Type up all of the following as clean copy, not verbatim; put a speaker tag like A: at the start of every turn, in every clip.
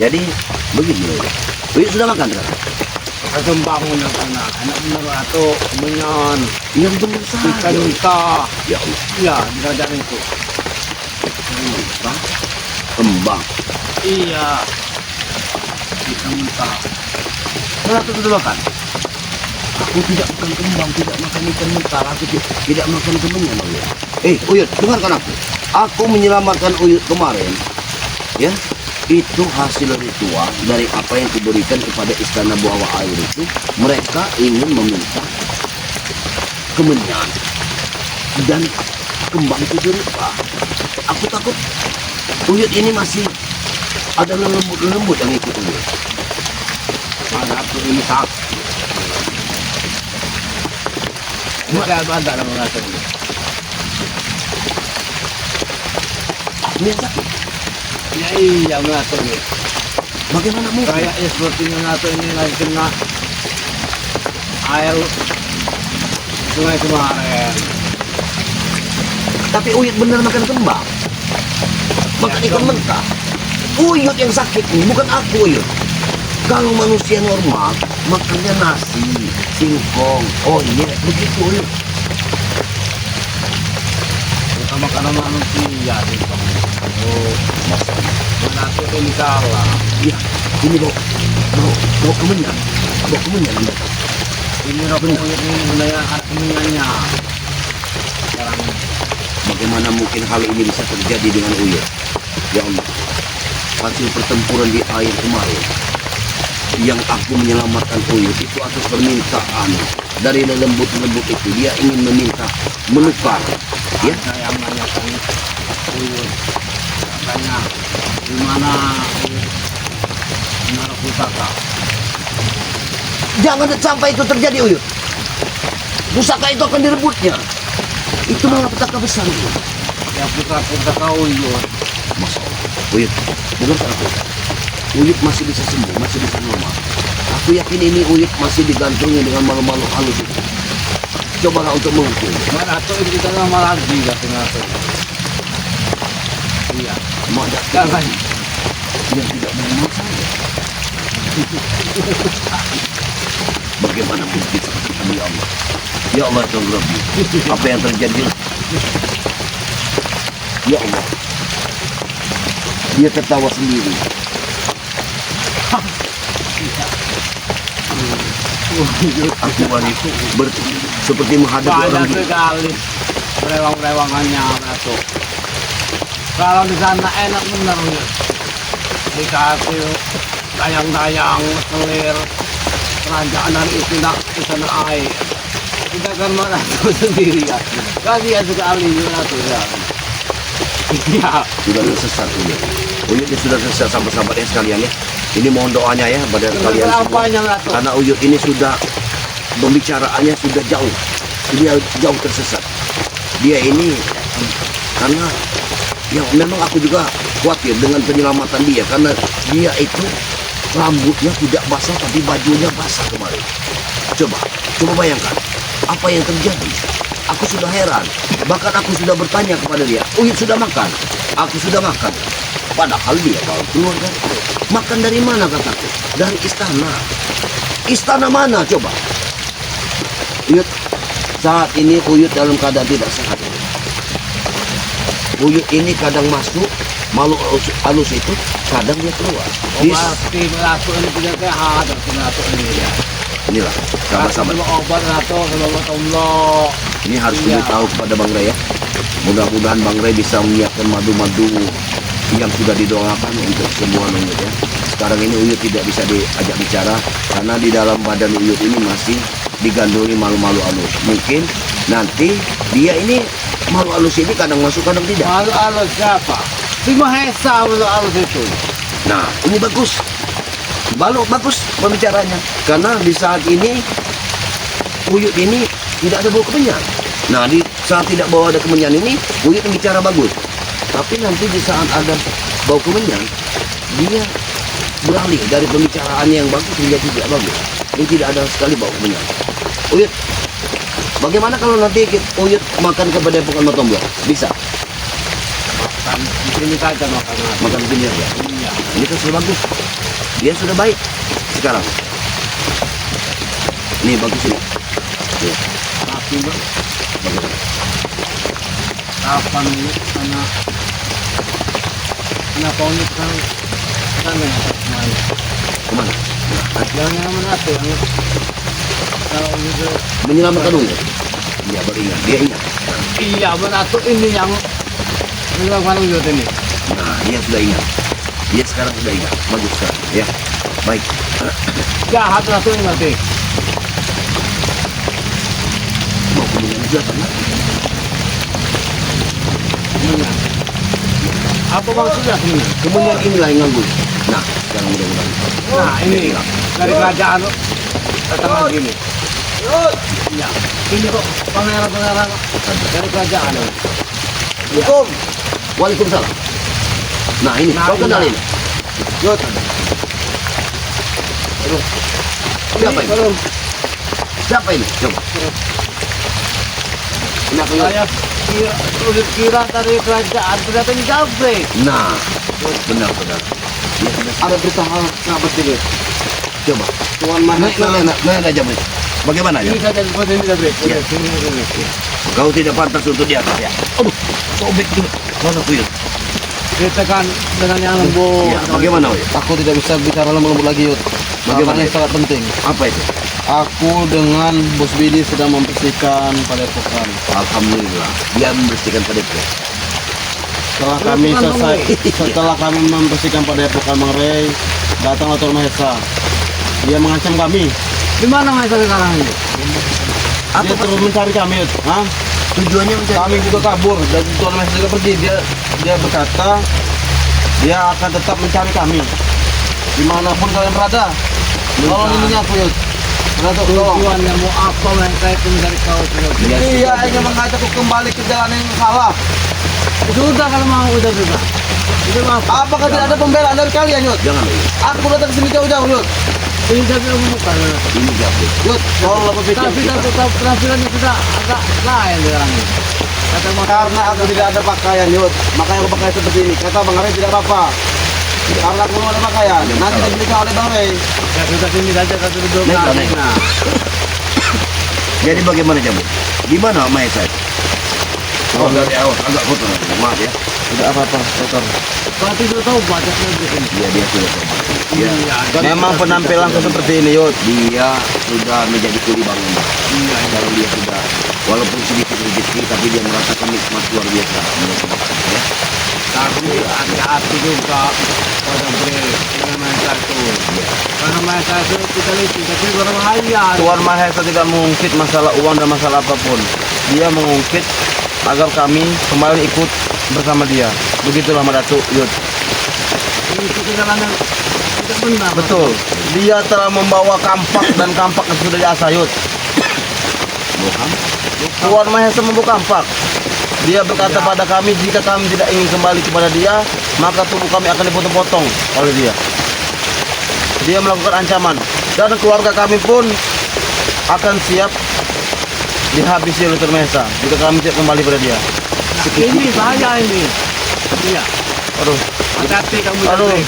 A: Jadi begini, Uyut sudah makan sekarang?
B: Kembang na kana. Anak bener ato menyan.
A: Yang benar
B: Ikan
A: saja.
B: mentah.
A: Ya Allah,
B: Iya, dirajang itu.
A: mentah, kembang.
B: Iya. Ikan mentah.
A: Kenapa sudah makan? Aku tidak makan kembang, tidak makan ikan mentah, aku tidak makan kemenyan, Uyut. Uyut, dengarkan aku. Aku menyelamatkan Uyut kemarin, ya. Itu hasil ritual dari apa yang kuberikan kepada istana bawah air itu. Mereka ingin meminta kemenyan dan kembang itu berupa. Aku takut Uyut ini masih ada lembut-lembut yang ikut Uyut.
B: Ada tu ini sak. Bukan ada nama ngatur.
A: Ini yang sakit.
B: Ya iya ngatur ni.
A: Bagaimana mungkin?
B: Kayaknya seperti ngatur ini lagi kena air sungai kemarin.
A: Tapi Uyut benar makan kembang, makan ikan mentah. Uyut yang sakit ini, bukan aku Uyut. Kalau manusia normal makannya nasi, singkong. Oh iya, begitu Uyut.
B: Kita makanan manusia di kamu. Oh, ngatur ini salah.
A: Iya, ini bawa kemenyan, bawa kemenyan ini.
B: Ini rokok ini sebenarnya artinya. Sekarang
A: Bagaimana mungkin hal ini bisa terjadi dengan Uyut? Ya Allah, hasil pertempuran di air kemarin, yang aku menyelamatkan Uyut itu atas permintaan dari lembut-lembut itu. Dia ingin meminta menukar, ya.
B: ada yang menanyakan uyut. Katanya di mana Menara Pusaka.
A: Jangan sampai itu terjadi Uyut. Pusaka itu akan direbutnya. Itu malah petaka besar itu.
B: Ya pusaka uyut.
A: Masya Allah. Uyut, dengarkan aku. Uyut masih bisa sembuh, masih bisa normal. Aku yakin ini Uyut masih digantungi dengan malu-malu halus itu. Cobalah untuk menghukum.
B: Mana tuh ini kita nama lagi katanya tuh. Iya.
A: Madak
B: Jangan.
A: yang tidak normal saja. Bagaimana mungkin seperti ini ya Allah? Ya Allah Tuhan Rabbi, apa yang terjadi? Ya Allah, dia tertawa sendiri. Aku wanita seperti menghadapi orang
B: Banyak
A: gila.
B: sekali rewang-rewangannya tuh. Kalau di sana enak bener ya. Dikasih tayang-tayang selir kerajaan dari istana air. Kita kan mana tuh sendiri ya. Kasihan sekali tuh ya. Iya.
A: Sudah tersesat Uyut. Uyut ini sudah tersesat sahabat-sahabat yang sekalian ya. Ini mohon doanya ya pada kalian semua.
B: Apanya tuh?
A: Karena Uyut ini sudah pembicaraannya sudah jauh. Dia jauh tersesat. Dia ini karena ya memang aku juga khawatir dengan penyelamatan dia karena dia itu rambutnya tidak basah tapi bajunya basah kemarin. Coba bayangkan apa yang terjadi. Aku sudah heran. Bahkan aku sudah bertanya kepada dia, Uyut sudah makan? Aku sudah makan. Padahal dia baru keluar dari makan dari mana kataku? Dari istana. Istana mana coba? Uyut, saat ini Uyut dalam keadaan tidak sehat. Uyut ini kadang masuk, malu halus itu, kadang dia keluar.
B: Obat ratu ini punya sehat, ratu ini ya.
A: Inilah, sahabat-sahabat.
B: Obat ratu, selamat Allah.
A: Ini harus
B: Iya.
A: diberitahu kepada Bang Ray ya. Mudah-mudahan Bang Ray bisa menyiapkan madu-madu yang sudah didoakan untuk semua Uyut ya. Sekarang ini Uyut tidak bisa diajak bicara karena di dalam badan Uyut ini masih digandrungi malu-malu halus. Mungkin nanti dia ini malu halus ini kadang masuk kadang tidak.
B: Malu alus siapa? Si Mahesa malu alus itu.
A: Nah, ini bagus. Bagus pembicaranya. Karena di saat ini Uyut ini tidak ada bau kemenyan. Nah, di saat tidak bawa ada kemenyan ini Uyut bicara bagus. Tapi nanti di saat ada bau kemenyan, dia beralih dari pembicaraannya yang bagus menjadi tidak bagus. Ini tidak ada sekali bau kemenyan. Uyut, bagaimana kalau nanti Uyut makan kepada Padepokan Matomblo? Bisa?
B: Makan Ini saja makanan.
A: Makan begini aja.
B: Iya.
A: Ini kan sudah bagus. Dia sudah baik sekarang. Nih bagus ini. Nih,
B: Tapi Bang,
A: bagus.
B: kapan ini kenapa unik kan ya main.
A: Kemana?
B: Yang mana tuh yang kalau itu
A: Menyelamatkan dulu. Iya, baru ingat. Dia ingat.
B: iya benar tuh ini yang melakukan wujud ini.
A: Nah, dia sudah ingat. Dia sekarang sudah ingat. Bagus sekarang. Ya, baik.
B: Jahat lah tuh ini berarti.
A: Mau kemudian juga kan?
B: Iya. Apa maksudnya ini?
A: Kemudian inilah yang nganggur. Nah, sekarang mudah-mudahan.
B: Nah ini dari kerajaan datang lagi nih. Iya. Ini kok pangeran-pangeran dari kerajaan.
A: Assalamualaikum. Waalaikumsalam. Nah, ini
B: Nah,
A: kau kenalin. Yud. Aduh. Siapa ini?
B: Belum.
A: Siapa ini? Coba. Kenapa Yud?
B: Saya kira dari kerajaan ternyata ini Jafre.
A: Nah, benar-benar. Dia sudah
C: Ada berita hal sahabat ini.
A: coba.
C: Tuan
A: Naik,
C: Mahesa.
A: naik aja, Bri. Bagaimana ya?
B: Ini saja seperti ini Jafre.
A: Iya.
B: Sini.
A: Kau tidak pantas untuk di atas ya? Aduh, sobek juga. Mana tuh Yud?
B: Ditekan dengan yang lembut.
A: Ya, bagaimana Yud?
C: Aku tidak bisa bicara lembut lagi, Yud.
A: Bagaimana,
C: Bagaimana
A: Yud?
C: sangat penting.
A: Apa itu?
C: Aku dengan Bos Bidi sedang membersihkan padepokan.
A: Alhamdulillah, dia membersihkan padepo.
C: Setelah kami
B: Padepokan,
C: selesai,
B: Bang
C: setelah kami membersihkan padepokan Bang Rey, datanglah Tuan Mahesa. Dia mengancam kami.
B: Di mana Mahesa sekarang ini?
A: Apa
C: Dia terus mencari kami, Yud. Hah?
A: tujuannya mencari?
C: Kami juga kabur dan Tuan Mahesa juga pergi. Dia berkata dia akan tetap mencari kami dimanapun kalian berada. Tolong lindungi aku, Yud. Datuk, tolong.
B: Tujuannya mau apa Mahesa itu mencari kau?
A: Dia
C: Dia
A: sudah
C: ingin mengajakku kembali ke jalan yang salah.
B: Sudah kalau mau udah sudah. Itu apa?
C: Apakah tidak ada pembelaan dari kalian, Yud?
A: Jangan Yud.
C: Aku datang ke sini jauh-jauh, Yud.
B: Ini Jafre bukan.
A: Ini Jafri.
C: Yud, tolonglah berpikir.
B: Tapi penampilannya sudah agak lain sekarang ini. Kata
C: Karena aku tidak ada pakaian, Yud. Makanya aku pakai seperti ini. Kata Bang Rey tidak apa-apa. Karena aku belum ada pakaian. Nanti dibelikan oleh Bang Rey.
B: Ya sudah sini saja satu duduk.
A: Naik.
B: Nah,
A: Jadi bagaimana Jambu? Di mana Mahesa? Oh, dari awal agak kotor. Maaf ya.
C: Tidak apa-apa, kotor.
B: berarti sudah tahu banyaknya di sini.
A: Iya, dia sudah tahu. Dia,
B: Iya.
C: Memang penampilanku seperti ini, Yud.
A: dia sudah menjadi kuli bangun.
B: Iya.
A: Sekarang dia sudah walaupun sedikit rezeki tapi dia merasakan nikmat luar biasa. Ya.
B: Tapi hati-hati juga pada dengan Mahesa itu. Karena Mahesa itu kita lihat tapi berbahaya.
C: Tuan Mahesa tidak mengungkit masalah uang dan masalah apapun. Dia mengungkit agar kami kembali ikut bersama dia. Begitulah Datuk, Yud.
B: Ini jalan yang tidak benar.
C: Betul. Dia telah membawa kampak dan kampak yang sudah diasah, Yud.
A: Moham.
C: Tuan Mahesa membawa kampak. Dia berkata pada kami, jika kami tidak ingin kembali kepada dia, maka tubuh kami akan dipotong-potong oleh dia. Dia melakukan ancaman. Dan keluarga kami pun akan siap dihabisi oleh Tuan Mahesa jika kami tidak kembali pada dia.
B: Nah, ini bahaya ini. Iya.
C: Aduh,
B: Hati-hati kamu
C: Aduh.
B: Jafre.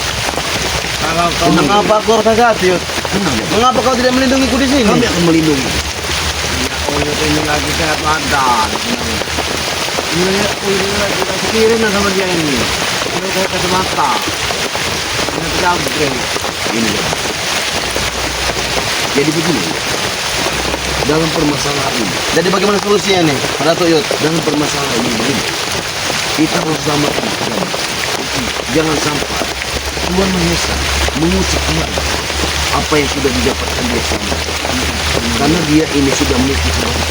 B: Kalau kamu
C: mengapa aku harus hati, Yud?
A: Tenang ya.
C: Mengapa kau tidak melindungiku di sini?
A: Kami akan melindungi.
B: Uyut ini lagi sehat badan. Uyut kita sekirin sama dia ini. Ini kayak kacamata. Ini Jafre.
A: Ini ya. Jadi begini. Dalam permasalahan ini,
C: Jadi bagaimana solusinya nih, Datuk Yud?
A: dalam permasalahan ini begini. Kita harus selamatkan Jambu. Jangan sampai Tuan Mahesa mengusik kembali apa yang sudah didapatkan dia selama ini. Karena dia ini sudah memiliki kebaikan.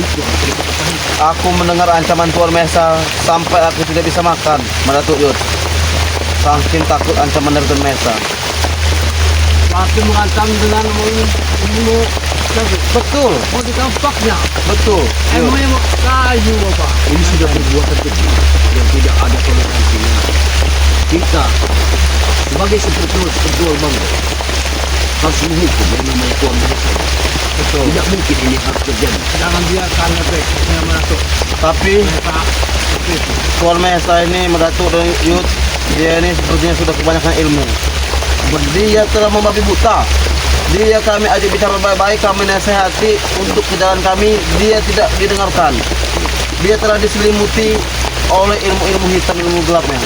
A: Itu harus kita pertahankan.
C: Aku mendengar ancaman Tuan Mahesa sampai aku tidak bisa makan, Datuk Yud. Saking takut ancaman dari Tuan Mahesa.
B: Pasti mengancam dengan mau
C: Betul,
B: mau ditampaknya.
C: betul. Yud.
B: Emangnya mau kayu apa?
A: Ini sudah perbuatan keji yang tidak ada toleransinya. Kita sebagai seperti bangsa harus menghukum yang namanya Tuan Mahesa.
C: Betul.
A: Tidak mungkin ini harus terjadi.
B: Jangan biarkan efek yang masuk.
C: Tapi
B: Mereka
C: Tuan Mahesa ini Datuk dan Yud, dia ini sepertinya sudah kebanyakan ilmu. Dia telah membabi buta. Dia kami ajak bicara baik-baik, kami nasihati untuk ke jalan kami, dia tidak didengarkan. Dia telah diselimuti oleh ilmu-ilmu hitam, ilmu gelapnya.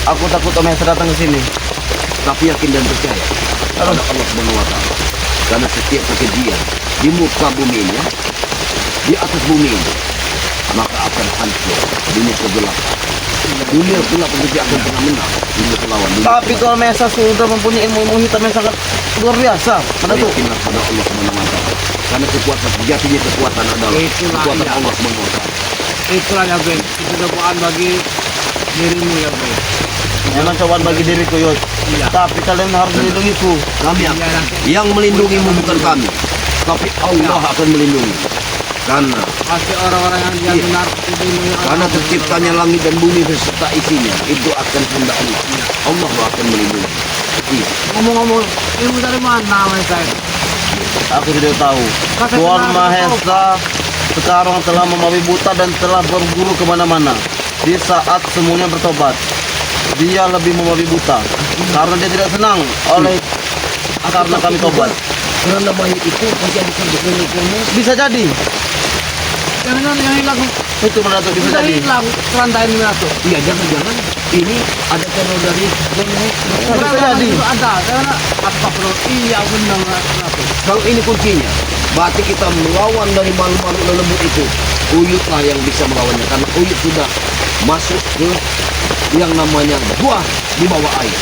C: Aku takut Tuan Mahesa datang ke sini.
A: Tapi yakin dan percaya kepada Allah Subhanahu wa Ta'ala. Karena setiap kekejian di muka bumi ini, di atas bumi ini, maka akan hancur dunia kegelapan. Dunia gelap tidak akan pernah menang. Dunia kelawan.
C: Tapi Tuan Mahesa sudah mempunyai ilmu-ilmu hitam yang sangat luar biasa. Datuk.
A: Yakinlah pada Allah Subhanahu wa Ta'ala. Karena kekuatan sejatinya kekuatan adalah
B: Itulah
A: kekuatan
B: dia.
A: Allah Subhanahu wa Ta'ala.
B: Itulah ya Ben, itu cobaan bagi dirimu ya Ben.
C: Memang cobaan bagi diriku Yud.
B: Iya.
C: Tapi kalian harus melindungiku.
A: Kami
B: Iya,
A: akan
B: nanti.
A: yang melindungimu bukan kami, tapi Allah akan melindungi. Karena
B: Pasti orang-orang yang dia
A: Iya.
B: benar itu ini
A: karena terciptanya langit dan bumi beserta isinya itu akan kehendak Allah. Allah akan melindungi. Iya.
B: Ngomong-ngomong, ilmu dari mana mereka ini?
C: Aku tidak tahu.
B: Kakak
C: Tuan
B: kenal
C: Mahesa sekarang telah membabi buta dan telah berburu kemana-mana. Di saat semuanya bertobat, dia lebih membabi buta karena dia tidak senang oleh karena kami tobat.
A: Karena mayat itu pasti ada kandungan.
C: Bisa jadi,
B: Jangan yang hilang,
C: itu Datuk bisa
B: bisa
C: jadi.
B: hilang rantai ini Datuk.
A: Iya, jangan-jangan ini ada teror dari
C: Bisa jadi.
B: Itu ada, karena apa bro? Iya benar Datuk.
A: Kalau ini kuncinya, berarti kita melawan dari makhluk-makhluk lembut itu. Uyutlah yang bisa melawannya karena uyut sudah masuk ke yang namanya buah di bawah air.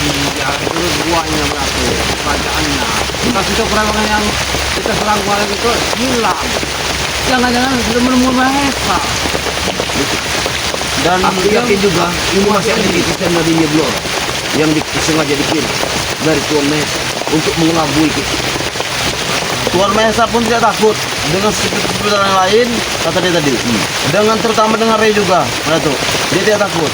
B: Iya, itu buahnya Datuk, kerajaannya. Kasih tahu perangan yang kita serang kemarin itu hilang. Jangan-jangan sudah menemukan Mahesa.
C: Dan
A: Aku yakin juga ini masih ada titisan dari Nyeblor yang sengaja dikirim dari Tuan Mahesa untuk mengelabui kita.
C: Tuan Mahesa pun tidak takut dengan seperti yang lain, kata dia tadi. Dengan terutama dengan Ray juga, Datuk. Dia tidak takut.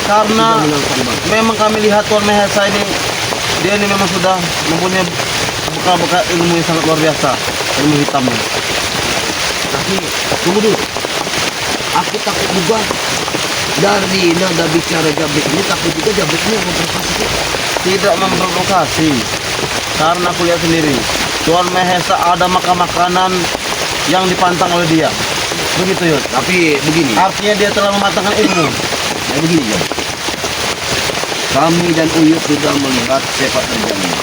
C: Karena
A: Sudah menangkan bangsa.
C: memang kami lihat Tuan Mahesa ini, dia ini memang sudah mempunyai bekal-bekal ilmu yang sangat luar biasa, ilmu hitamnya.
A: Tapi tunggu dulu. Aku takut juga dari nada bicara Jabrik ini, takut juga Jabrik ini memprovokasi kita.
C: Tidak memprovokasi, karena aku lihat sendiri, Tuan Mahesa ada makan-makanan yang dipantang oleh dia. Begitu Yud.
A: Tapi begini,
C: Artinya dia telah mematangkan ilmu.
A: begini ya. Kami dan Uyut sudah melihat sepak terjangnya.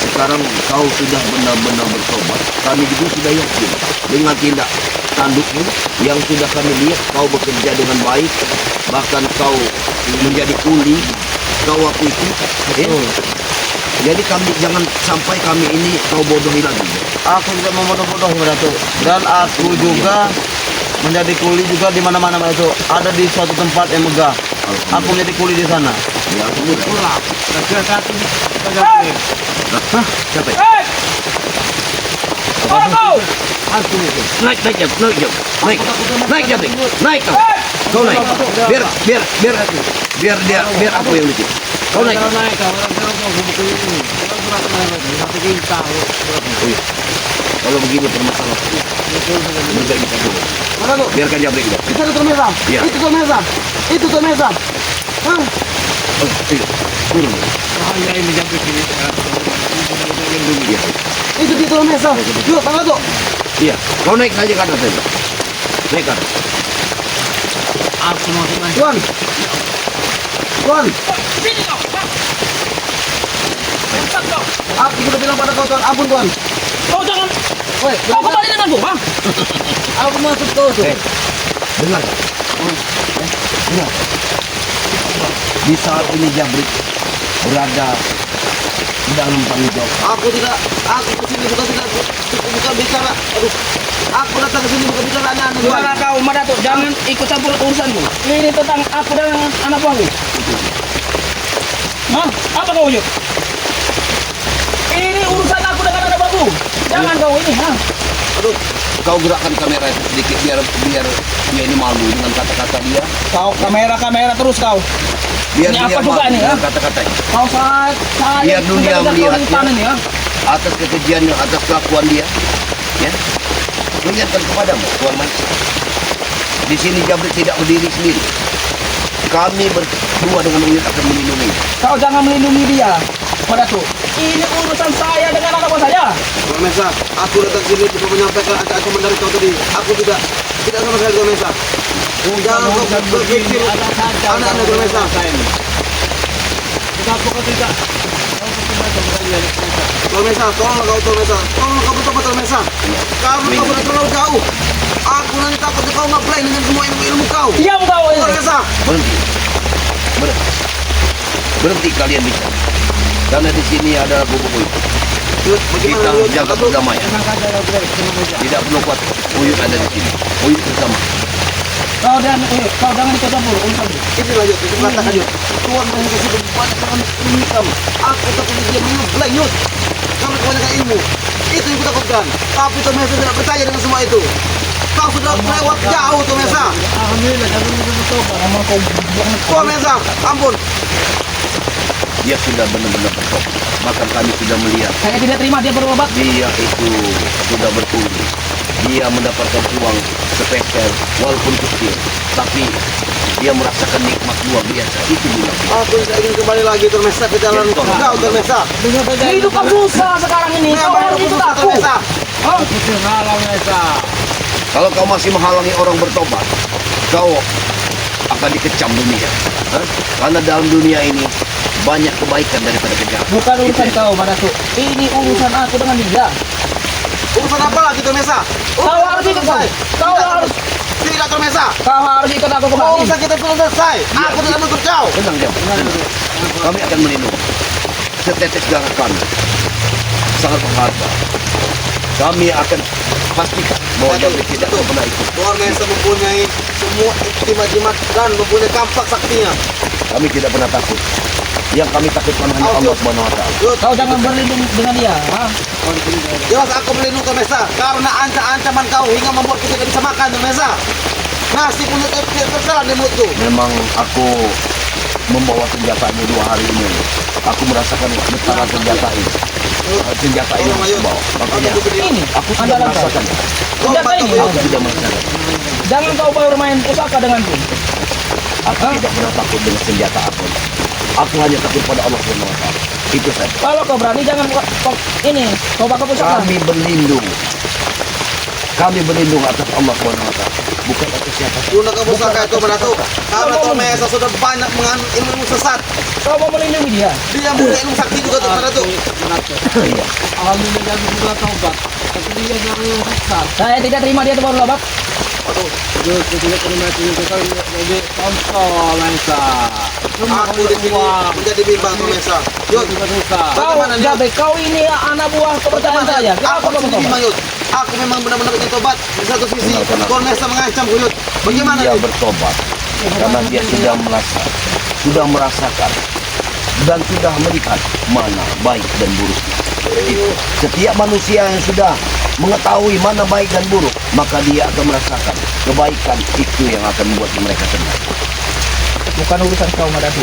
A: Sekarang kau sudah benar-benar bertobat. Kami juga sudah yakin dengan tindak tandukmu yang sudah kami lihat kau bekerja dengan baik. Bahkan kau menjadi kuli. Kau waktu itu.
C: Betul.
A: Jadi kami jangan sampai kami ini kau bodohi lagi.
C: Aku tidak membodoh-bodoh Datuk. Dan aku juga menjadi kuli juga di mana-mana itu. Ada di suatu tempat yang megah. Aku menjadi kuli di sana.
A: Ya, tunggu.
B: Pulang. Kira satu Jabrik.
A: Hah? Siapa? Aku itu. Naik jam, naik jam, naik kau. Kau naik. Biar aku. Biar aku yang lucu. Kau naik.
B: Kalau naik, kalau mau buku ini, kalau berat naik, nanti kita.
A: Oh iya. Kalau begini bermasalah. Bisa kita dulu.
C: Mana tuh?
A: Biarkan Jabrik kita.
C: Itu Tuan Mahesa.
A: Iya.
C: Itu Tuan Mahesa. Itu Tuan Mahesa. Hah?
A: Oh, iya. Turun.
B: Bahaya ini Jabrik ini.
A: Iya.
C: Itu di Tuan Mahesa. Yuk, mana tuh?
A: Iya. Kau naik saja ke atas saja. Naik ke atas.
B: Aku masuk naik.
C: Tuan. Tuan. Aku sudah bilang pada kau Tuan, ampun Tuan.
D: Kau jangan,
C: Woi,
D: kau kembali dengan gua, bang.
C: aku masuk kau tuh.
A: Dengar. Dengar. Di saat ini Jabrik berada di dalam tanggung jawab.
C: Aku kesini bukan bicara. Aduh. Aku datang ke sini bukan bicara aneh-aneh. Tuan.
D: Gimana kau, Madato? Jangan ikut campur urusanku. Ini tentang aku dan anak buahku. Hah? Apa kau Yud? Ini urusan aku dengan anak buahku. Jangan kau ini, ha?
A: Aduh, kau gerakkan kamera itu sedikit biar dia ini malu dengan kata-kata dia.
D: Kau kamera terus kau.
A: Biar
D: Ini
A: dia
D: apa juga
A: malu
D: ini,
A: dengan
D: ha?
A: kata-katanya.
D: Kau saya
A: Biar dunia
D: tidak
A: melihat,
D: kau di tanah ini, ha?
A: Atas kekejiannya, atas kelakuan dia, ya. Mengingatkan kepadamu, Tuan Mas. Di sini Jabrik tidak berdiri sendiri. Kami berdua dengan Uyut akan melindungi.
D: Kau jangan melindungi dia, Pak Datuk. Ini urusan saya dengan anak buah saya.
C: Tuan Mesa, aku datang sini untuk menyampaikan ancaman dari kau tadi. Aku tidak sama sekali Tuan Mesa. Jangan kau berpikir anak-anak Tuan Mesa.
B: Kenapa kau tidak? Kau bertindak dengan
C: Tuan Mesa, tolonglah kau Tuan Mesa. Tolong kau bertobat Tuan Mesa. Karena kau sudah terlalu jauh. Aku nanti takut kau ngeplay dengan semua ilmu kau.
D: Diam kau ini.
C: Tuan Mesa.
A: Berhenti. Berhenti. Berhenti kalian bicara. Karena di sini ada bubuk Uyut.
C: Yud,
A: Kita
C: bagaimana Yud?
A: jaga
C: Aduh,
A: perdamaian. Tidak perlu kuat. Uyut ada di sini. Uyut bersama.
D: Kau jangan ikut campur urusan ini.
C: inilah Yud, itu katakan Yud. Tuan Mesa sudah banyak sangat ilmu kamu. Aku takut dia mengeplay Yud. Kamu kebanyakan ilmu. Itu yang kutakutkan. Tapi Tuan Mesa tidak percaya dengan semua itu. Kau sudah lewat jauh Tuan Mesa.
B: Alhamdulillah, kami sudah bertobat.
D: Sama kau
C: Tuan Mesa, ampun.
A: Dia sudah benar-benar bertobat. Bahkan kami sudah melihat
D: saya tidak terima dia berobat.
A: dia itu sudah berpulih. Dia mendapatkan uang sepeser walaupun kecil. Tapi dia merasakan nikmat luar biasa. Itu bilang.
C: Aku tidak ingin kembali lagi Tuan Mesa ke jalan
A: Tuan.
C: kau Tuan Mesa.
D: Hidup kau susah sekarang ini. Kau
C: Memang
D: harus
C: aku
D: ikut
C: susah,
D: aku.
C: Tuan Mesa.
D: Hah?
B: Itu halang Mesa.
A: Kalau kau masih menghalangi orang bertobat, kau akan dikecam dunia. Hah? Karena dalam dunia ini banyak kebaikan daripada kejahatan.
D: Bukan urusan
A: Itu
D: kau, Pak Datuk. Ini urusan aku dengan dia.
C: Urusan apa lagi Tuan Mesa?
D: Kau harus ikut kau. Kau harus.
C: Tidak Tuan Mesa.
D: Kau harus ikut aku kembali.
C: Urusan kita belum selesai. Aku tidak menutup kau.
A: Tenang, Jam. Tenang. Kami akan melindungi. Setetes darah kami sangat berharga. Kami akan pastikan bahwa Jabrik tidak
C: Betul.
A: pernah ikut.
C: Tuan Mesa mempunyai semua jimat-jimat dan mempunyai kampak saktinya.
A: Kami tidak pernah takut. Yang kami takutkan hanya Allah Subhanahu wa taala.
C: Yud,
D: Kau jangan berlindung dengan dia. Hah?
C: jelas aku melindungi Tuan Mesa karena ancaman kau hingga membuat kita tidak bisa makan Tuan Mesa. Nasi pun terserah di mulutku.
A: Memang aku membawa senjata ini 2 hari ini. Aku merasakan getaran senjata ini. Senjata ini
C: Tolong,
A: aku
C: Yud.
A: bawa. Makanya
D: Ini.
A: aku sudah
D: Andalan kau.
A: merasakan.
D: Senjata ini.
A: Aku sudah merasakan.
D: Jangan kau bermain pusaka denganku.
A: Aku tidak pernah takut dengan senjata aku. Aku hanya takut pada Allah Subhanahu wa taala. Itu saja.
D: Kalau kau berani jangan ini. Kau pakai pusaka.
A: Kami berlindung. Kami berlindung atas Allah Subhanahu wa taala. Bukan atas siapa.
C: Gunakan pusaka itu Datuk. Karena Tuan Mesa sudah banyak menganut ilmu sesat.
D: Kau mau melindungi dia.
C: Dia punya ilmu sakti juga Tuan Datuk.
A: Iya.
B: Alhamdulillah, kami sudah tobat. Tapi dia jangan sesat.
D: Saya tidak terima dia berobat.
B: Yud, tidak terima itu kita jadi contoh Mesa.
C: Aku di sini menjadi bimbang Tuan Mesa. Yud,
B: Tidak susah.
D: Kau
C: Bagaimana, Yud?
D: Jabrik, kau ini anak buah kepercayaan saya. Kenapa
C: Aku
D: kau
C: di sini
D: mau
C: bimbang Yud. Aku memang benar-benar ingin tobat. Di satu sisi
A: Benar.
C: Tuan Mesa mengancam Yud. Bagaimana
A: Dia
C: Yud?
A: bertobat karena dia sudah merasakan dan sudah melihat mana baik dan buruk. Itu. Setiap manusia yang sudah mengetahui mana baik dan buruk, maka dia akan merasakan kebaikan itu yang akan membuat mereka tenang.
D: Bukan urusan kau, Madatu.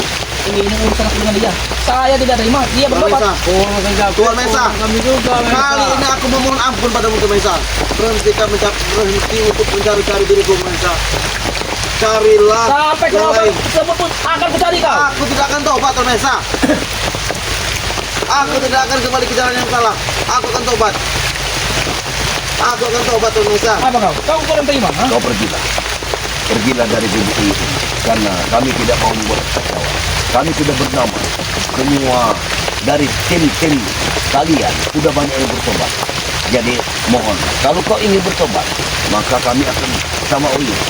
D: Ini urusan aku dengan dia. Saya tidak terima. Dia
C: Tuan
D: berobat.
C: Mesa,
B: Orang saja.
C: Tuan Mesa.
B: Kami juga Mesa.
C: kali ini aku memohon ampun padamu Tuan Mesa. Berhenti untuk mencari-cari diriku Tuan Mesa. Carilah
D: Sampai kau
C: yang lain.
D: sebut akan kucari kau.
C: Aku tidak akan tobat Tuan Mesa. Aku tidak akan kembali ke jalan yang salah. Aku akan tobat. Aku akan tobat Tuan Mesa.
D: Apa kau? Kau kurang terima. Ha?
A: Kau pergilah. Pergilah dari bumi ini. Karena kami tidak mau membuat kekacauan. Kami sudah bernama. Semua dari tim-tim kalian sudah banyak yang bertobat. Jadi mohon, kalau kau ingin bertobat, maka kami akan sama Uyut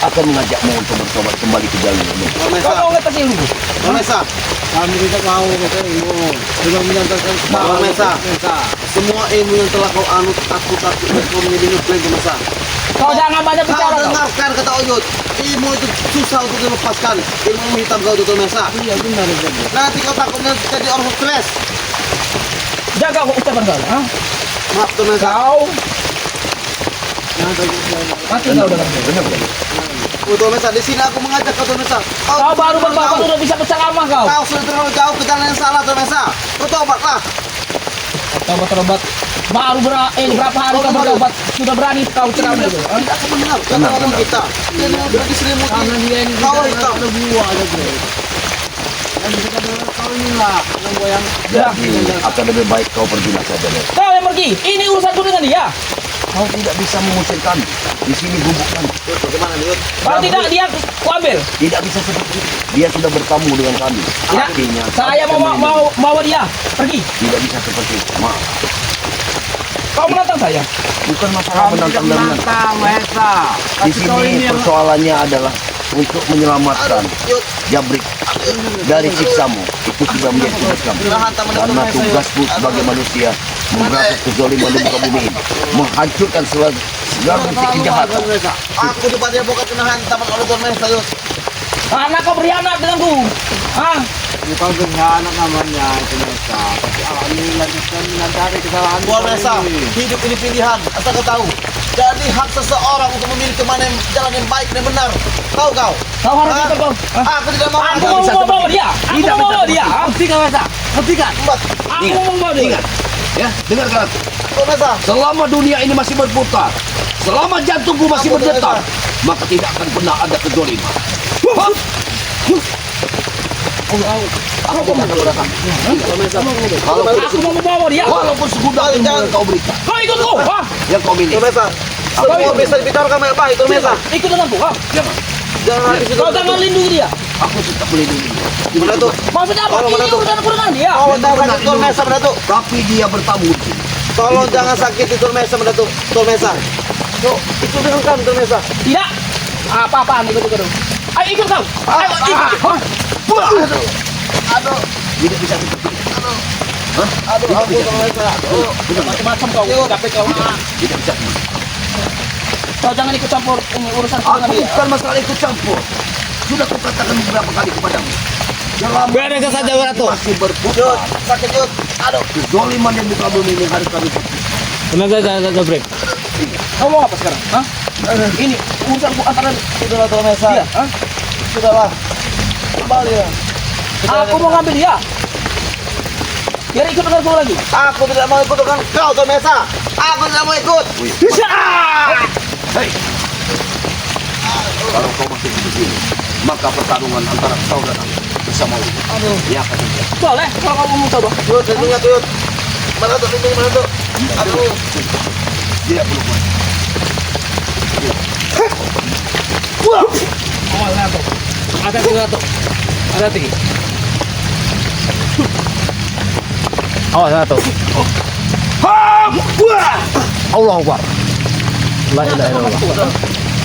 A: akan mengajakmu untuk bertobat kembali ke jalan ini.
C: Tuan Mesa.
D: Kau mau ngetes ilmu?
C: Tuan Mesa.
B: Kami tidak mau kata ilmu. Sudah menyantarkan
C: Tuan Mesa.
B: Mesa.
C: Semua ilmu yang telah kau anut, aku takut kau menjadi ngeklaim Tuan Mesa.
D: Kau jangan banyak
C: Kau
D: bicara kau.
C: dengarkan kata Uyut. Ilmu itu susah untuk dilepaskan. Ilmu hitam kau itu Tuan Mesa.
B: Iya benar saja.
C: Nanti kau takutnya jadi orang stres.
D: Jaga ucapan kau. Ha?
C: Maaf Tuan Mesa.
D: Kau
B: Yang tadi saya
D: mati kau dengan dia.
A: Benar benar.
C: Tuan Mesa, di sini aku mengajak kau Tuan Mesa.
D: Kau baru
C: sudah terlalu
D: berbapak
C: jauh.
D: sudah bisa berceramah kau.
C: Kau sudah terlalu jauh ke jalan yang salah Tuan Mesa. Bertobatlah.
D: Kau berobat. Baru berapa hari kau bertobat sudah berani kau ceramah itu?
C: Tidak akan mendengar kata orang kita. Dia berarti selimuti.
B: Karena dia ini
C: Kau
B: tidak
C: hitam.
B: ada buah ada bre. Dan kita adalah kau inilah yang goyang.
D: Ya.
A: Akan lebih baik kau pergilah saja, Dek.
D: Kau yang pergi. Ini urusanku dengan dia.
A: Kau tidak bisa mengusir kami. Di sini gubuk kami.
C: Yud, bagaimana nih Yud?
D: Kalau tidak dia kuambil.
A: Tidak bisa seperti itu. Dia sudah bertamu dengan kami.
D: Tidak.
A: Artinya,
D: Saya
A: kami akan melindungi.
D: mau bawa dia pergi.
A: Tidak bisa seperti itu. Maaf.
D: Kau menantang saya.
A: Bukan masalah
B: Kami tidak
A: menantang dan menantang.
B: menantang Mahesa.
A: Di
B: Tapi kau ini
A: sini
B: yang
A: persoalannya adalah untuk menyelamatkan
C: Yud,
A: Jabrik dari siksamu. Itu sudah menjadi tugas kami. Karena tugasku sebagai manusia memberantas kezaliman di muka bumi ini, menghancurkan segala bentuk kejahatan.
C: aku di padepokan kena hantaman oleh Tuan Mesa Yud.
D: Karena kau berkhianat denganku. Ah,
B: bukan berkhianat namanya itu Mahesa. Tapi alhamdulillah kita menyadari kesalahan
C: Tuan
B: kau
C: Mesa,
B: ini.
C: hidup ini pilihan, asal kau tahu. Jadi hak seseorang untuk memilih kemana yang jalan yang baik dan benar. Tahu kau?
D: kau harus
C: Ah,
D: ikut kau. Ah.
C: Aku tidak mau.
D: Aku mau bawa dia. Aku
B: Tidak
D: mau
B: bisa
D: bawa dia.
B: seperti itu. Buktikan Mahesa. Buktikan.
C: Empat.
D: Aku mau bawa dia.
A: Ingat, ya, dengarkan aku.
C: Tuan Mesa,
A: Selama dunia ini masih berputar, selama jantungku masih
C: Aku
A: berdetar,
C: tidak
A: maka tidak akan pernah ada kezaliman. Aku mau berkata, kalau
D: Aku mau bawa dia.
A: walaupun segudang ilmu yang kau berikan,
D: Kau ikutku. Ah,
A: yang kau miliki,
C: Tuan Mesa, semua bisa dibicarakan baik-baik Tuan Mesa.
D: ikut denganku. Ah.
A: jangan.
C: Jangan habis itu.
D: Kau jangan lindungi dia.
A: Aku tetap melindungi dia.
C: Gimana tuh?
D: Maksudnya apa?
C: Tolong,
D: Ini
C: Datuk.
D: urusan aku dengan dia.
C: Tolong jangan sakiti Tuan Mesa Datuk.
A: Tapi dia bertamu di sini.
C: Tolong jangan sakiti Tuan Mesa Datuk. Tuan Mesa. Tuh, itu dengan kami Tuan Mesa.
D: Tidak. Apa-apaan ikut-ikut. Ayo ikut kau. Ayo ikut.
C: Aduh,
A: Tidak bisa seperti itu.
C: aduh, ampun Tuan Mesa. Aduh,
D: Macam-macam kau.
C: Yuk.
D: Capek kau. Ah.
A: Tidak bisa.
D: Kau jangan ikut campur ini urusan
A: Aku
D: dengan dia.
A: bukan masalah ikut campur. Sudah kukatakan beberapa kali kepadamu. Selama
B: Beres saja, Ratu.
A: masih
C: Yud,
A: berputar,
C: sakit Yud. Aduh,
A: kezaliman yang muka bumi ini harus kami hapus.
B: Tenang saja, break.
D: Kau mau apa sekarang? Hah? Ini urusanku antara
C: sudahlah Tuan Mesa.
D: dia. Hah?
C: Sudahlah. Kembali ya.
D: Aku mau ngambil dia. Biar ikut denganku lagi.
C: Aku tidak mau ikut dengan kau Tuan Mesa. Aku tidak mau ikut.
A: Hei, kalau kau masih begini, maka pertarungan antara kau dan aku bersama ini,
D: Aduh.
A: dia akan terjadi.
D: Boleh kalau kamu mau coba.
C: Yud, lindungi aku Yud. Mana tuh, lindungi mana tuh? Aduh.
A: Tidak perlu kuat.
B: Awas Ratu. Hati-hati Ratu. Hati-hati. Awas Ratu. Allah Akbar. La ilaha illallah.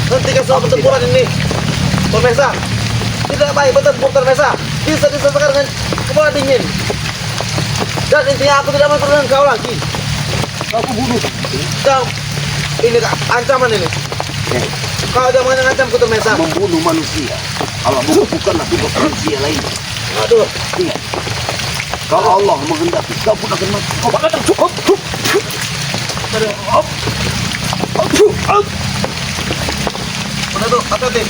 C: Hentikan semua pertempuran ini. Tuan Mesa. Tidak baik bertempur Tuan Mesa. Bisa diselesaikan dengan kepala dingin. Dan intinya aku tidak mau ikut dengan kau lagi.
D: Aku bunuh.
C: Kau, ini Kak, ancaman ini. Kau jangan mengancamku Tuan Mesa.
A: Membunuh manusia. Allah bukanlah tugas manusia lain.
C: Aduh.
A: Ingat, kalau Allah menghendaki, kau pun akan mati.
D: Kau bakal tercukup.
C: Mana tuh? Hati-hati.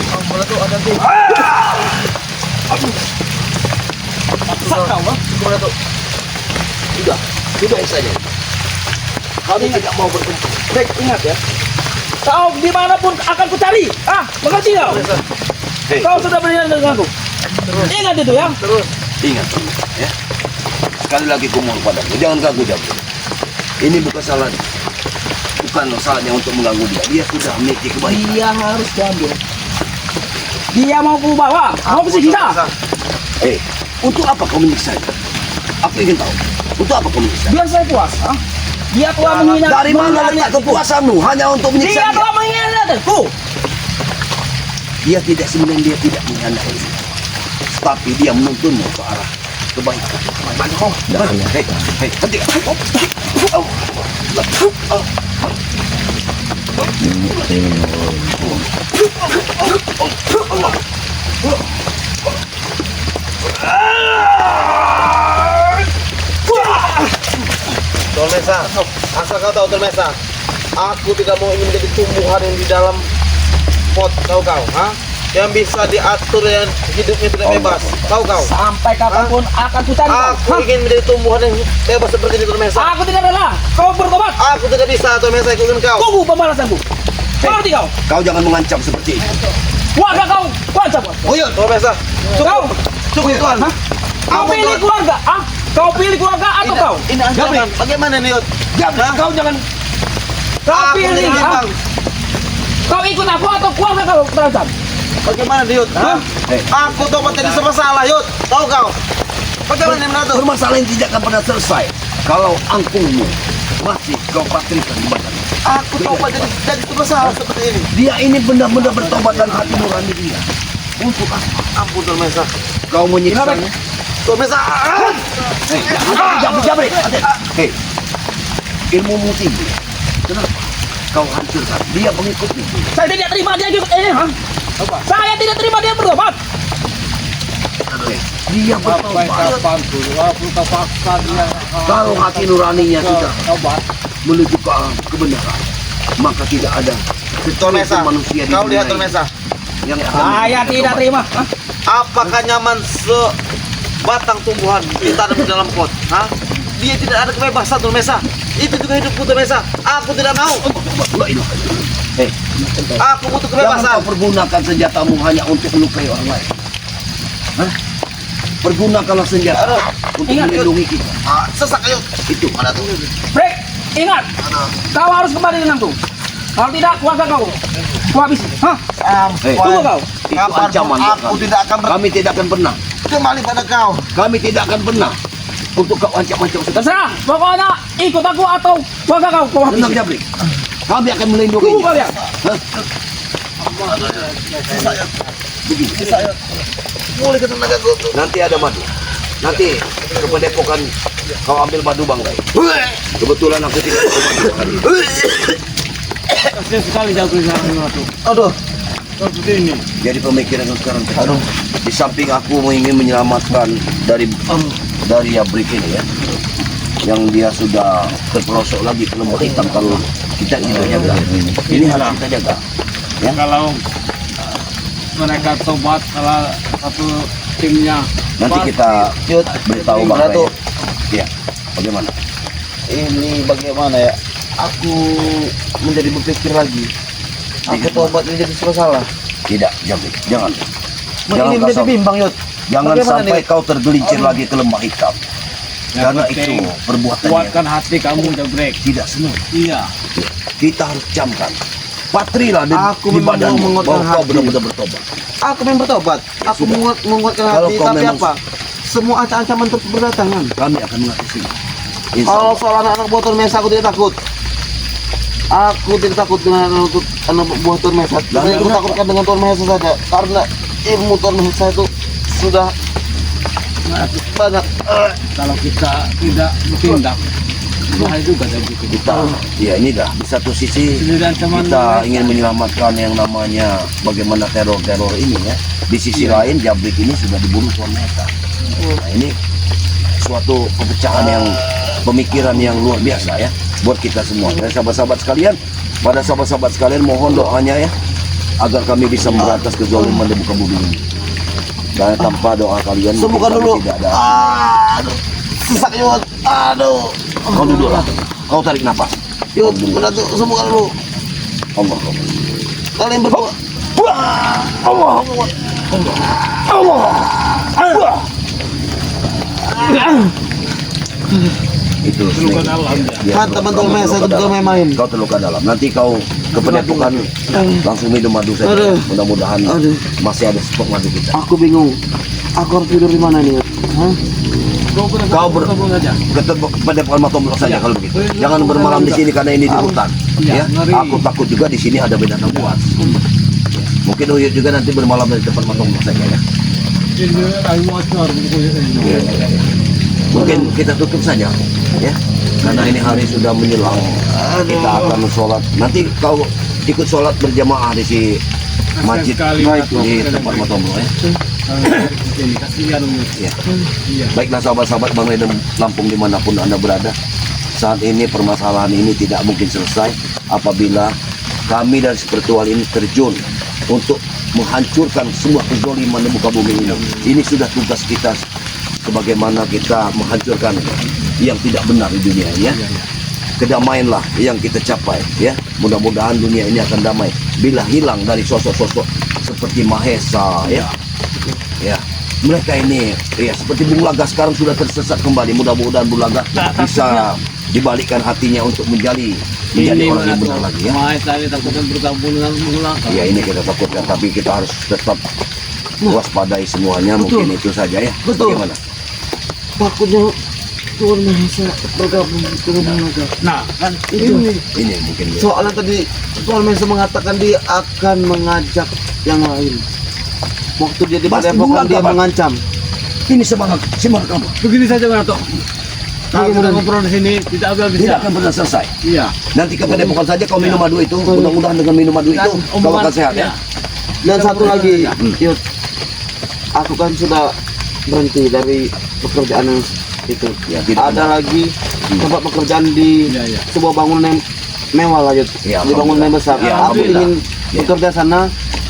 C: Oh, mana tuh? Hati-hati.
D: Sak kau. Ah.
C: Mana tuh?
A: Sudah saja. Kami tidak mau bertempur.
D: Baik, ingat ya. Kau dimanapun akan ku cari. Ah, mengerti kau?
A: Hei,
D: Kau sudah berjalan denganku. Ingat itu ya.
C: Terus.
A: ingat, ya. Sekali lagi kumohon padamu, jangan ganggu Jabrik. Ini bukan salah, bukan salahnya untuk mengganggu dia. Dia sudah memiliki kebaikan.
D: Dia harus diambil. Dia mau ku bawa. Mau ku siksa.
A: Hei, untuk apa kau menyiksa dia? Aku ingin tahu. Untuk apa kau menyiksa?
D: Biar saya puas. Ah. Dia telah menghina.
A: Dari mana letak kepuasanmu hanya untuk menyiksa
D: Dia
A: dia?
D: telah mengkhianatiku.
A: Dia tidak sebenarnya dia tidak mengkhianati, tapi dia menuntunmu ke arah kebaikan. Oh, hei, hei, hentikan.
C: Tuan Mesa, asal kau tahu Tuan Mesa, aku tidak mau ingin menjadi tumbuhan yang di dalam pot, tahu kau, ha? Yang bisa diatur yang hidupnya tidak bebas, tahu kau?
D: Sampai kapanpun akan ku cari kau.
C: Aku ingin menjadi tumbuhan yang bebas seperti ini, Tuan Mesa.
D: Aku tidak rela kau bertobat.
C: Aku tidak bisa, Tuan Mesa, ikutin kau.
D: Tunggu pembalasanku. Mengerti kau?
A: Kau jangan mengancam seperti itu.
D: Warga kau, wajib.
A: Oh iya,
C: Tuan Mesa,
D: Kau,
C: cukup Tuan.
D: hah? Kau
C: Ampun,
D: pilih
C: Tuan.
D: keluarga, ah? Kau pilih keluarga atau kau?
C: Ini ancaman. Bagaimana nih, Yud?
A: Jabrik, kau jangan.
D: Kau
C: Aku
D: pilih,
C: tidak
D: ah?
C: bimbang.
D: Kau ikut aku atau keluarga kau terancam?
C: Bagaimana nih, Yud?
D: Hah?
C: Aku tobat jadi masalah, Yud. Tahu kau? Bagaimana nih mengatur?
A: Bermasalah yang tidak akan pernah selesai kalau angkungmu masih kau patrikan di badan.
C: Aku tobat jadi masalah seperti ini.
A: Dia ini benar-benar bertobat dan hati nurani dia. Untuk apa?
C: Ampun, Tuan Mesa.
A: Kau menyiksanya?
C: Tuan Mesa.
A: Hei, jabrik. Hei, ilmumu tinggi. Kenapa? Kau hancurkan dia pengikutmu.
D: Saya tidak terima dia ikut ini, ha? Saya tidak terima dia bertobat.
A: Hei, dia bertobat.
B: Kapan tuh? Aku terpaksa dia.
A: Kalau hati nuraninya sudah
B: Tobat.
A: menuju ke kebenaran, maka tidak ada
C: Tuan Mesa.
A: manusia di
C: Kau
A: dunia
C: lihat, Tuan
A: ini
C: Mesa.
A: yang akan
D: Saya tidak terima. Ha?
C: Apakah nyaman sebatang tumbuhan ditanam di dalam pot? Hah? Dia tidak ada kebebasan, Tuan Mesa. Itu juga hidupku, Tuan Mesa. Aku tidak mau.
A: Hei,
C: Aku butuh
A: jangan
C: kebebasan.
A: kau pergunakan senjatamu hanya untuk melukai orang lain. Hah? Pergunakanlah senjata untuk
D: Ingat,
A: melindungi kita.
C: Sesak, ayo.
A: Itu mana tuh?
D: Break, ingat. Kau harus kembali denganku. Kalau tidak, keluarga kau. Kau habisi. Hah?
A: Hei,
D: Tunggu kau.
A: itu
C: Kapan
A: ancaman
C: pun
A: buat
C: aku
A: kami.
C: tidak akan
A: Kami tidak akan pernah.
C: kembali pada kau.
A: Kami tidak akan pernah untuk kau ancam-ancam seperti
D: Terserah. Pokoknya ikut aku atau keluarga kau. Kau
A: Tenang,
D: habisi.
A: Jabrik. Kami akan melindungi.
D: Tunggu kalian.
C: Mulai ke tenaga gue tuh.
A: Nanti ada madu. Nanti ke pendepokan kau ambil madu Bang Rai. Kebetulan aku tidak ada madu hari ini.
B: Kasian sekali jauh ke sana tuh.
C: Aduh.
B: Seperti ini.
A: Jadi pemikiran sekarang, aduh, di samping aku ingin menyelamatkan dari Jabrik ini ya, yang dia sudah terperosok lagi ke lembah hitam kalau kita tidak jaga. Ini harus kita jaga. Ya.
B: Kalau mereka tobat salah satu timnya.
A: Nanti kita
C: Yud,
A: beritahu Bang Rai.
C: Ratu.
A: Ya. Bagaimana?
C: Ini bagaimana ya? Aku menjadi berpikir lagi. Aku tobat ini jadi salah.
A: Tidak, Jabrik. Jangan.
C: Ini
A: kau
C: menjadi
A: sampai-
C: bimbang, Yud.
A: Jangan
C: Bagaimana
A: sampai
C: nih?
A: kau tergelincir lagi ke lembah hitam. Karena itu perbuatan yang
B: Kuatkan hati kamu, Jabrek.
A: tidak senang.
B: Iya.
A: Kita harus camkan. Patrilah
C: Aku
A: di
C: memang
A: badanmu
C: mau menguatkan
A: bahwa kau
C: hati.
A: benar-benar bertobat.
C: Aku memang bertobat. Aku
A: sudah.
C: menguatkan
A: Kalau
C: hati,
A: kau
C: tapi
A: memang-
C: apa? Semua ancaman terus berdatangan.
A: Kami akan mengatasi. Insya
C: Kalau
A: Allah.
C: soal anak-anak buah Tuan Mesa, aku tidak takut. Aku tidak takut dengan anak buah Tuan Mesa. Saya aku takutkan dengan Tuan Mesa saja. Karena ilmu Tuan Mesa itu sudah banyak.
B: Kalau kita tidak bertindak, bahaya juga Jabrek.
A: Kita, ya ini dah. Di satu sisi
B: Sendirian teman
A: kita
B: mereka.
A: ingin menyelamatkan yang namanya bagaimana teror-teror ini ya. Di sisi lain Jabrik ini sudah dibunuh Tuan Mesa. Nah ini suatu pepecahan yang pemikiran yang luar biasa ya buat kita semua. Dan sahabat-sahabat sekalian, pada sahabat-sahabat sekalian mohon doanya ya agar kami bisa memberantas kezaliman di muka bumi ini. Dan tanpa doa kalian
C: Sembuhkan
A: mungkin
C: dulu.
A: kami tidak ada.
C: Aduh, sesak Yud. Aduh.
A: Kau duduk lah. Kau tarik nafas.
C: Yud, Ratu, sembuhkan dulu.
A: Allah.
C: Kalian berdua.
A: Allah. Itu
B: Luka dalam dia.
C: Kan teman-teman Mesa itu juga main-main.
A: Kau terluka dalam. Nanti kau ke pendepokan langsung minum madu saja.
C: Aduh.
A: Mudah-mudahan
C: Aduh.
A: masih ada stok madu kita.
C: Aku bingung. Aku harus tidur di mana nih? Hah?
A: Kau
B: bertemu saja.
A: ke pendepokan Matomblo saja kalau begitu. Jangan bermalam di sini karena ini di hutan.
B: Iya,
A: Ya.
B: ngeri.
A: Aku takut juga di sini ada binatang buas. Mungkin Uyut juga nanti bermalam di depan Matomblo saja ya.
B: Ini ayu bocor.
A: Mungkin kita tutup saja ya. Karena ini hari sudah menjelang. Kita akan sholat. Nanti kau ikut sholat berjamaah di si masjid
B: sekali,
A: di tempat Matomblo ya.
B: Ini kasihan Umi.
A: Ya.
B: Iya.
A: Baiklah sahabat-sahabat Bang Rai dan Lampung dimanapun Anda berada. Saat ini permasalahan ini tidak mungkin selesai apabila kami dari spiritual ini terjun untuk menghancurkan semua kezaliman di muka bumi ini. Ini sudah tugas kita sebagaimana kita menghancurkan yang tidak benar di dunia ya. Kedamaianlah yang kita capai ya. Mudah-mudahan dunia ini akan damai bila hilang dari sosok-sosok seperti Mahesa ya. Ya. Mereka ini ya seperti Bung Laga sekarang sudah tersesat kembali. Mudah-mudahan Bung Laga bisa dibalikkan hatinya untuk menjadi orang yang benar lagi ya.
B: Mahesa ini takutnya bergabung dengan mengulang.
A: Ya ini kita takutkan, tapi kita harus tetap waspadai semuanya. Mungkin itu saja ya.
C: Betul.
A: Bagaimana?
C: Takutnya Tuhan Mahesa bergabung dengan Naga.
B: Nah, kan
A: Ini mungkin
C: Soalnya tadi Tuhan Mahesa mengatakan dia akan mengajak yang lain. Waktu dia di
A: Pasti
C: Padepokan
A: bulan
C: dia
A: kapan?
C: mengancam.
A: ini semangat apa?
B: begini saja Berato. Kalau kita
C: Bagaimana?
B: ngobrol di sini tidak habis
A: Tidak akan pernah selesai.
B: Iya.
A: Nanti ke Padepokan saja kau minum madu itu. Mudah-mudahan dengan minum madu itu kau akan sehat ya.
C: Dan satu lagi,
A: Hmm.
C: Yud, aku kan sudah berhenti dari pekerjaan yang itu.
A: Ya, tidak
C: Ada
A: benar.
C: lagi tempat pekerjaan di
B: Iya, iya.
C: sebuah bangunan yang mewah lah, Yud.
A: Ya,
C: Di bangunan yang besar.
A: Ya,
C: Aku
A: alhamdulillah.
C: ingin
A: Ya.
C: bekerja sana.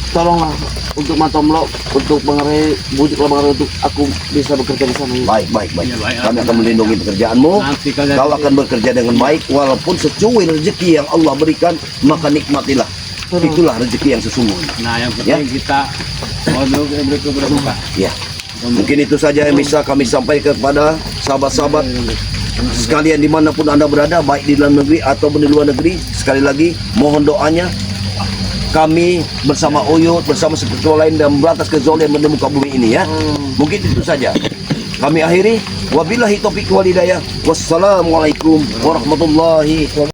C: Tolonglah untuk Matomlo, untuk Bangare, bujuklah Bangare untuk aku bisa bekerja di sana. Yud.
A: Baik, baik, baik.
B: Ya, baik.
A: Kami akan melindungi pekerjaanmu.
B: Nanti kalian
A: Kau akan bekerja dengan baik walaupun secuil rezeki yang Allah berikan, maka nikmatilah. Itulah rezeki yang sesungguhnya.
B: Nah, yang penting kita mau dulu berbuka.
A: Ya. Mungkin itu saja yang bisa kami sampaikan kepada sahabat-sahabat sekalian dimanapun Anda berada, baik di dalam negeri ataupun di luar negeri. Sekali lagi mohon doanya. Kami bersama Uyut, bersama seketua lain dan memberantas kezaliman di muka bumi ini ya. Mungkin itu saja. Kami akhiri. Wabillahi taufiq wal hidayah. Wassalamualaikum warahmatullahi wabarakatuh.